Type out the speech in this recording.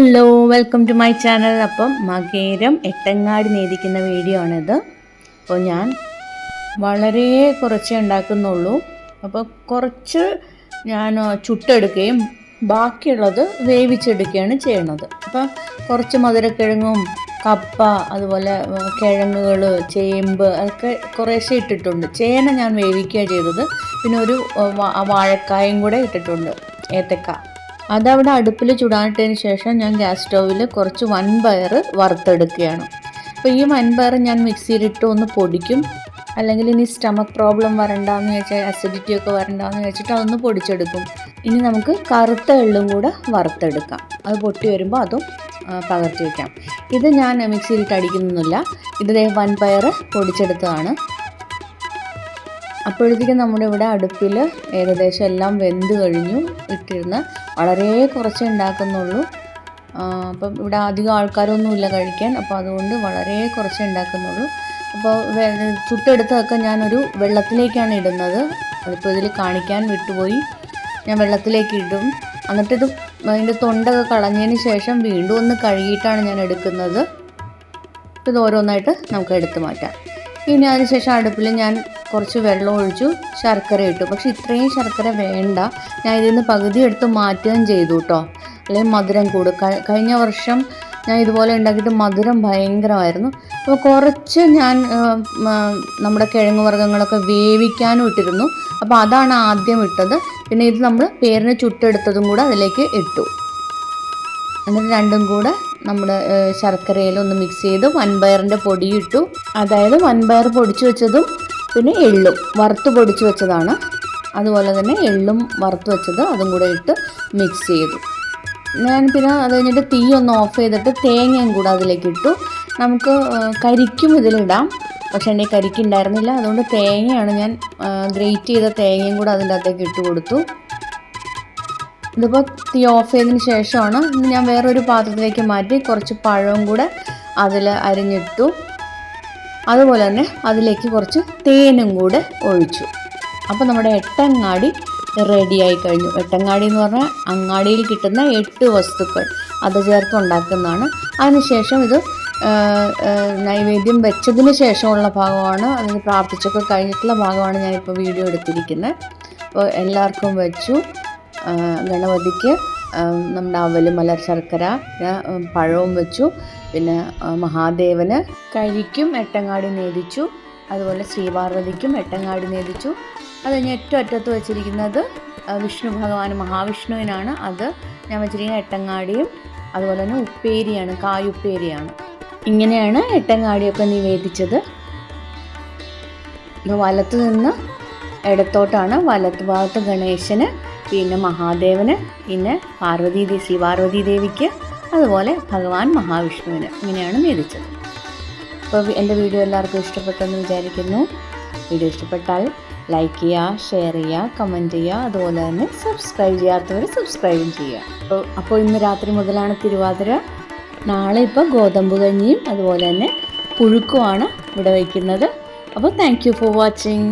Hello, welcome to my channel. Appam മകേരം Ettangadi നേദിക്കുന്ന video ആണിത്. അപ്പോൾ ഞാൻ വളരെ കുറച്ചേ ഉണ്ടാക്കുന്നുള്ളൂ. അപ്പോൾ കുറച്ച് ഞാൻ ചുട്ടെടുക്കുകയും ബാക്കിയുള്ളത് വേവിച്ചെടുക്കുകയാണ് ചെയ്യുന്നത്. അപ്പം കുറച്ച് മധുരക്കിഴങ്ങും കപ്പ, അതുപോലെ കിഴങ്ങുകൾ, ചേമ്പ് അതൊക്കെ കുറേശ്ശെ ഇട്ടിട്ടുണ്ട്. ചേന ഞാൻ വേവിക്കുകയാണ് ചെയ്തത്. പിന്നെ ഒരു വാഴക്കായും കൂടെ ഇട്ടിട്ടുണ്ട്, ഏത്തക്ക. അതവിടെ അടുപ്പിൽ ചുടാനിട്ടതിന് ശേഷം ഞാൻ ഗ്യാസ് സ്റ്റൗവിൽ കുറച്ച് വൻപയർ വറുത്തെടുക്കുകയാണ്. അപ്പോൾ ഈ വൻപയർ ഞാൻ മിക്സിയിലിട്ട് ഒന്ന് പൊടിക്കും. അല്ലെങ്കിൽ ഇനി സ്റ്റമക്ക് പ്രോബ്ലം വരണ്ടാന്ന് വെച്ചാൽ, അസിഡിറ്റി ഒക്കെ വരണ്ടാന്ന് വെച്ചിട്ട് അതൊന്ന് പൊടിച്ചെടുക്കും. ഇനി നമുക്ക് കറുത്ത എള്ളും കൂടെ വറുത്തെടുക്കാം. അത് പൊട്ടി വരുമ്പോൾ അതും പകർത്തി വയ്ക്കാം. ഇത് ഞാൻ മിക്സിയിലിട്ട് അടിക്കുന്നൊന്നുമില്ല. ഇത് വൻപയർ പൊടിച്ചെടുത്തതാണ്. അപ്പോഴത്തേക്കും നമ്മുടെ ഇവിടെ അടുപ്പിൽ ഏകദേശം എല്ലാം വെന്ത് കഴിഞ്ഞു. ഇട്ടിരുന്ന് വളരെ കുറച്ചേ ഉണ്ടാക്കുന്നുള്ളൂ. അപ്പം ഇവിടെ അധികം ആൾക്കാരൊന്നുമില്ല കഴിക്കാൻ. അപ്പോൾ അതുകൊണ്ട് വളരെ കുറച്ചേ ഉണ്ടാക്കുന്നുള്ളൂ. അപ്പോൾ ചുട്ടെടുത്തൊക്കെ ഞാനൊരു വെള്ളത്തിലേക്കാണ് ഇടുന്നത്. അതിപ്പോൾ ഇതിൽ കാണിക്കാൻ വിട്ടുപോയി. ഞാൻ വെള്ളത്തിലേക്ക് ഇടും. എന്നിട്ടിത് അതിൻ്റെ തൊണ്ടൊക്കെ കളഞ്ഞതിന് ശേഷം വീണ്ടും ഒന്ന് കഴുകിയിട്ടാണ് ഞാൻ എടുക്കുന്നത്. ഇത് ഓരോന്നായിട്ട് നമുക്ക് എടുത്ത് മാറ്റാം. ഇനി അതിനുശേഷം അടുപ്പിൽ ഞാൻ കുറച്ച് വെള്ളം ഒഴിച്ചു, ശർക്കര ഇട്ടു. പക്ഷേ ഇത്രയും ശർക്കര വേണ്ട. ഞാൻ ഇതിൽ നിന്ന് പകുതി എടുത്ത് മാറ്റുകയും ചെയ്തു കേട്ടോ, അല്ലെങ്കിൽ മധുരം കൂടും. കഴിഞ്ഞ വർഷം ഞാൻ ഇതുപോലെ ഉണ്ടാക്കിയിട്ട് മധുരം ഭയങ്കരമായിരുന്നു. അപ്പോൾ കുറച്ച് ഞാൻ നമ്മുടെ കിഴങ്ങ് വർഗ്ഗങ്ങളൊക്കെ വേവിക്കാനും ഇട്ടിരുന്നു. അപ്പോൾ അതാണ് ആദ്യം ഇട്ടത്. പിന്നെ ഇത് നമ്മൾ പേരിന് ചുട്ടെടുത്തതും കൂടെ അതിലേക്ക് ഇട്ടു. എന്നിട്ട് രണ്ടും കൂടെ നമ്മുടെ ശർക്കരയിലൊന്ന് മിക്സ് ചെയ്ത് വൻപയറിൻ്റെ പൊടി ഇട്ടു. അതായത് വൻപയർ പൊടിച്ചു വെച്ചതും പിന്നെ എള്ളും വറുത്ത് പൊടിച്ചു വെച്ചതാണ്. അതുപോലെ തന്നെ എള്ളും വറുത്ത് വെച്ചത് അതും കൂടെ ഇട്ട് മിക്സ് ചെയ്തു. ഞാൻ പിന്നെ അത് കഴിഞ്ഞിട്ട് തീ ഒന്ന് ഓഫ് ചെയ്തിട്ട് തേങ്ങയും കൂടെ അതിലേക്ക് ഇട്ടു. നമുക്ക് കരിക്കും ഇതിലിടാം, പക്ഷേ എൻ്റെ കരിക്കുണ്ടായിരുന്നില്ല. അതുകൊണ്ട് തേങ്ങയാണ് ഞാൻ ഗ്രേറ്റ് ചെയ്ത തേങ്ങയും കൂടെ അതിൻ്റെ അകത്തേക്ക് ഇട്ട് കൊടുത്തു. ഇതിപ്പോൾ തീ ഓഫ് ചെയ്തതിന് ശേഷമാണ് ഞാൻ വേറൊരു പാത്രത്തിലേക്ക് മാറ്റി കുറച്ച് പഴവും കൂടെ അതിൽ അരിഞ്ഞിട്ടു. അതുപോലെ തന്നെ അതിലേക്ക് കുറച്ച് തേനും കൂടെ ഒഴിച്ചു. അപ്പോൾ നമ്മുടെ എട്ടങ്ങാടി റെഡിയായി കഴിഞ്ഞു. എട്ടങ്ങാടി എന്ന് പറഞ്ഞാൽ അങ്ങാടിയിൽ കിട്ടുന്ന 8 വസ്തുക്കൾ അത് ചേർത്ത് ഉണ്ടാക്കുന്നതാണ്. അതിനുശേഷം ഇത് നൈവേദ്യം വെച്ചതിന് ശേഷമുള്ള ഭാഗമാണ്, അതിന് പ്രാർത്ഥിച്ചൊക്കെ കഴിഞ്ഞിട്ടുള്ള ഭാഗമാണ് ഞാനിപ്പോൾ വീഡിയോ എടുത്തിരിക്കുന്നത്. അപ്പോൾ എല്ലാവർക്കും വെച്ചു. ഗണപതിക്ക് നമ്മുടെ അവൽ, മലർ, ശർക്കര, പഴവും വെച്ചു. പിന്നെ മഹാദേവന് കരിക്കും എട്ടങ്ങാടി നേദിച്ചു. അതുപോലെ ശ്രീപാർവതിക്കും എട്ടങ്ങാടി നേദിച്ചു. അത് കഴിഞ്ഞ് ഏറ്റവും അറ്റത്ത് വെച്ചിരിക്കുന്നത് വിഷ്ണു ഭഗവാൻ, മഹാവിഷ്ണുവിനാണ്. അത് ഞാൻ വെച്ചിരിക്കുന്ന എട്ടങ്ങാടിയും അതുപോലെ തന്നെ ഉപ്പേരിയാണ്, കായുപ്പേരിയാണ്. ഇങ്ങനെയാണ് എട്ടങ്ങാടിയൊക്കെ നിവേദിച്ചത്. വലത്ത് നിന്ന് ഇടത്തോട്ടാണ്. വലത്ത് ഭാഗത്ത് ഗണേശന്, പിന്നെ മഹാദേവന്, പിന്നെ ശ്രീ പാർവതി ദേവിക്ക്, അതുപോലെ ഭഗവാൻ മഹാവിഷ്ണുവിന്. ഇങ്ങനെയാണ് നേദിച്ചത്. അപ്പോൾ എൻ്റെ വീഡിയോ എല്ലാവർക്കും ഇഷ്ടപ്പെട്ടെന്ന് വിചാരിക്കുന്നു. വീഡിയോ ഇഷ്ടപ്പെട്ടാൽ ലൈക്ക് ചെയ്യുക, ഷെയർ ചെയ്യുക, കമൻറ്റ് ചെയ്യുക. അതുപോലെ തന്നെ സബ്സ്ക്രൈബ് ചെയ്യാത്തവർ സബ്സ്ക്രൈബും ചെയ്യുക. അപ്പോൾ ഇന്ന് രാത്രി മുതലാണ് തിരുവാതിര. നാളെ ഇപ്പോൾ ഗോതമ്പ് കഞ്ഞിയും അതുപോലെ തന്നെ പുഴുക്കുമാണ് ഇവിടെ വയ്ക്കുന്നത്. അപ്പോൾ താങ്ക് യു ഫോർ വാച്ചിങ്.